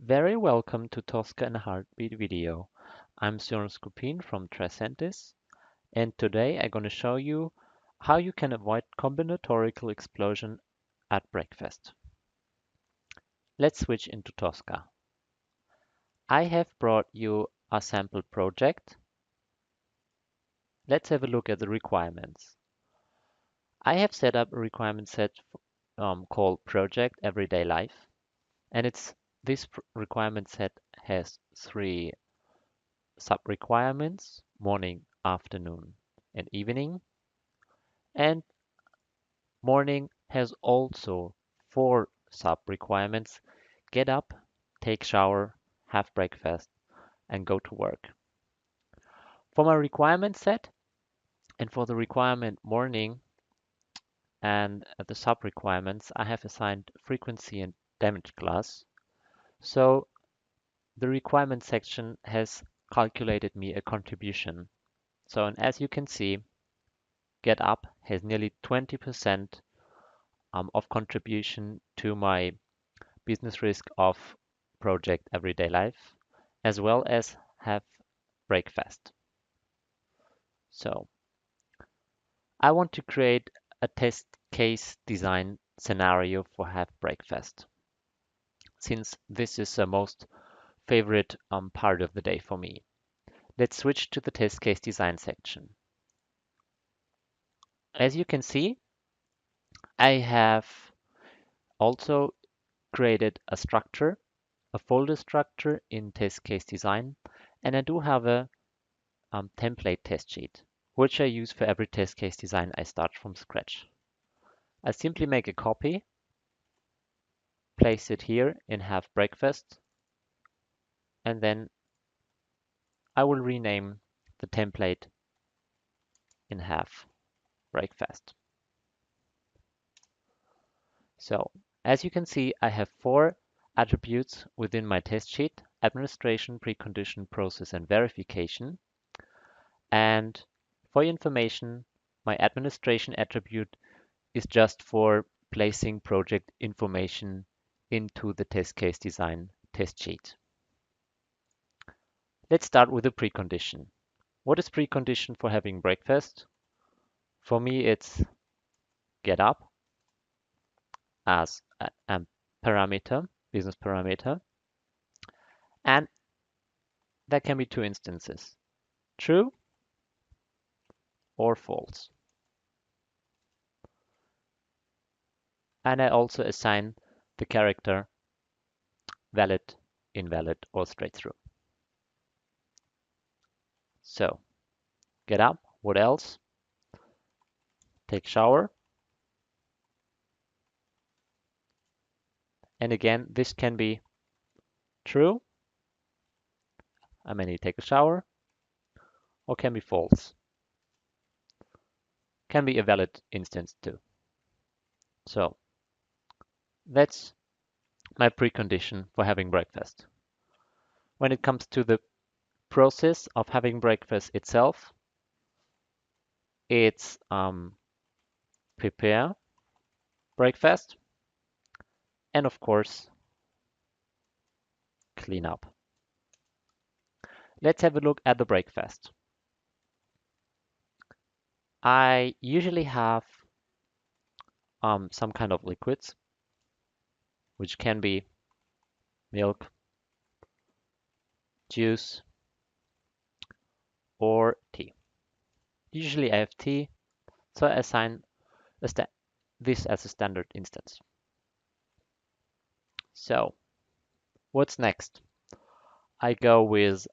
Very welcome to Tosca and Heartbeat video. I'm Sören Skupin from Tricentis, and today I'm going to show you how you can avoid combinatorical explosion at breakfast. Let's switch into Tosca. I have brought you a sample project. Let's have a look at the requirements. I have set up a requirement set called Project Everyday Life, and this requirement set has three sub-requirements: morning, afternoon, and evening. And morning has also four sub-requirements: get up, take shower, have breakfast, and go to work. For my requirement set and for the requirement morning and the sub-requirements, I have assigned frequency and damage class. So the requirement section has calculated me a contribution. So, and as you can see, get up has nearly 20% of contribution to my business risk of project everyday life, as well as have breakfast. So I want to create a test case design scenario for have breakfast, since this is the most favorite part of the day for me. Let's switch to the test case design section. As you can see, I have also created a structure, a folder structure in TestCase Design, and I do have a template test sheet, which I use for every test case design I start from scratch. I simply make a copy, place it here in Have Breakfast, and then I will rename the template in Have Breakfast. So as you can see, I have four attributes within my test sheet: administration, precondition, process, and verification. And for your information, my administration attribute is just for placing project information into the test case design test sheet. Let's start with a precondition. What is precondition for having breakfast? For me, it's get up as a parameter, business parameter, and there can be two instances: true or false. And I also assign the character valid, invalid, or straight through. So get up, what else? Take shower. And again, this can be true, I may take a shower, or can be false. Can be a valid instance too. So that's my precondition for having breakfast. When it comes to the process of having breakfast itself, it's prepare breakfast and of course clean up. Let's have a look at the breakfast. I usually have some kind of liquids, which can be milk, juice, or tea. Usually I have tea, so I assign this as a standard instance. So what's next? I go with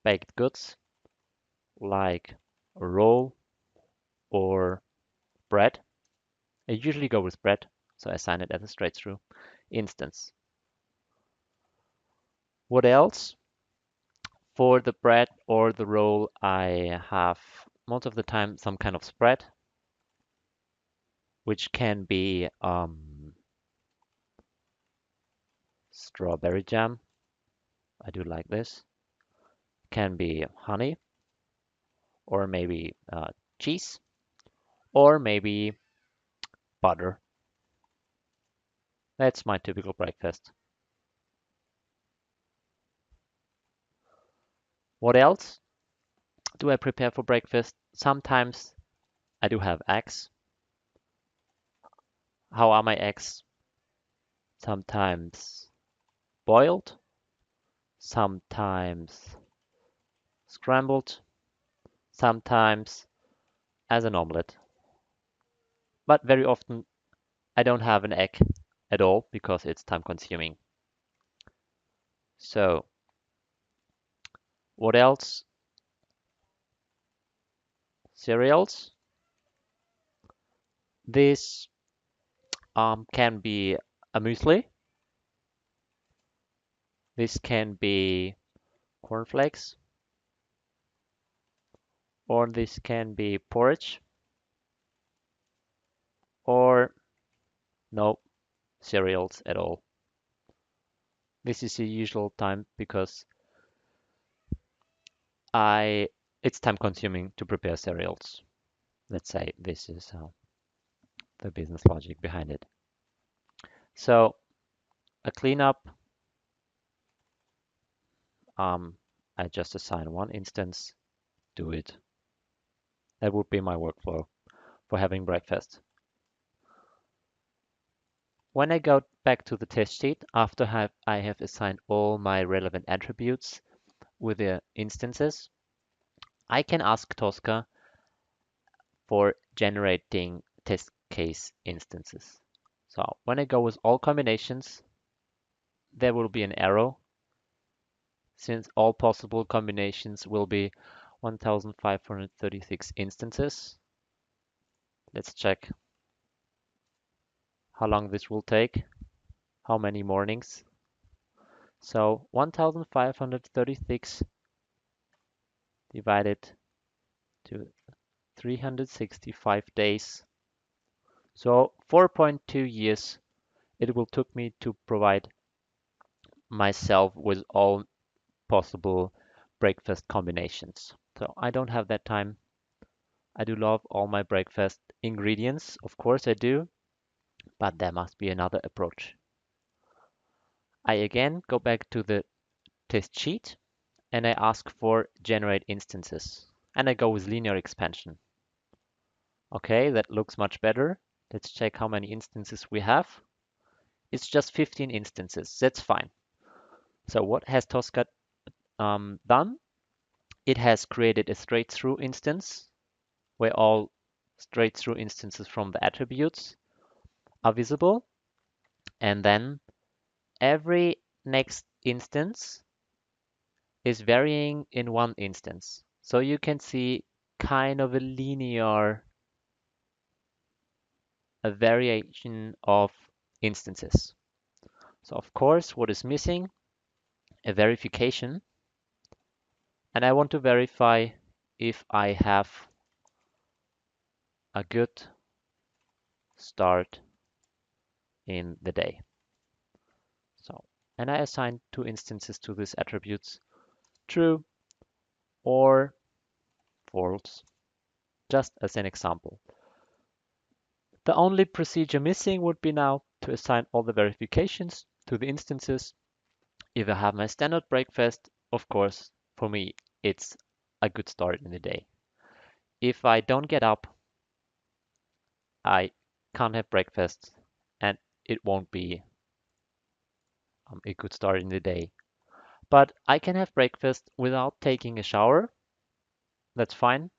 baked goods like a roll or bread. I usually go with bread, so I assign it as a straight through instance. What else? For the bread or the roll, I have most of the time some kind of spread, which can be strawberry jam. I do like this. Can be honey, or maybe cheese, or maybe butter. That's my typical breakfast. What else do I prepare for breakfast? Sometimes I do have eggs. How are my eggs? Sometimes boiled, sometimes scrambled, sometimes as an omelette. But very often I don't have an egg at all because it's time consuming. So, what else? Cereals. This can be a muesli. This can be cornflakes, or this can be porridge, or no cereals at all. This is the usual time because I it's time consuming to prepare cereals. Let's say this is the business logic behind it. So a cleanup, I just assign one instance, do it. That would be my workflow for having breakfast. When I go back to the test sheet, after I have assigned all my relevant attributes with the instances, I can ask Tosca for generating test case instances. So when I go with all combinations, there will be an arrow since all possible combinations will be 1536 instances. Let's check how long this will take, how many mornings. So 1536 divided to 365 days. So 4.2 years it will took me to provide myself with all possible breakfast combinations. So I don't have that time. I do love all my breakfast ingredients. Of course I do, but there must be another approach. I again go back to the test sheet and I ask for generate instances. And I go with linear expansion. Okay, that looks much better. Let's check how many instances we have. It's just 15 instances. That's fine. So what has Tosca done? It has created a straight through instance where all straight through instances from the attributes are visible. And then every next instance is varying in one instance. So you can see kind of a linear a variation of instances. So of course, what is missing? A verification. And I want to verify if I have a good start in the day. So, and I assign two instances to these attributes, true or false, just as an example. The only procedure missing would be now to assign all the verifications to the instances. If I have my standard breakfast, of course, for me, it's a good start in the day. If I don't get up, I can't have breakfast and it won't be a good start in the day. But I can have breakfast without taking a shower. That's fine.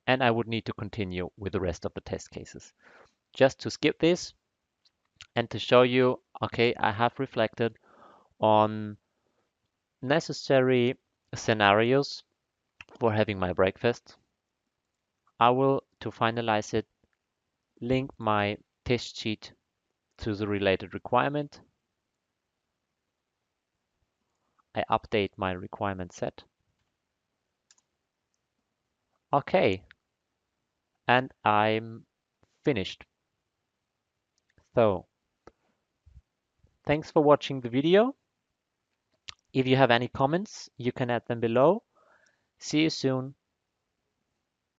And I would need to continue with the rest of the test cases. Just to skip this and to show you, okay, I have reflected on necessary scenarios for having my breakfast. I will, to finalize it, link my test sheet to the related requirement. I update my requirement set. Okay, and I'm finished. So, thanks for watching the video. If you have any comments, you can add them below. See you soon.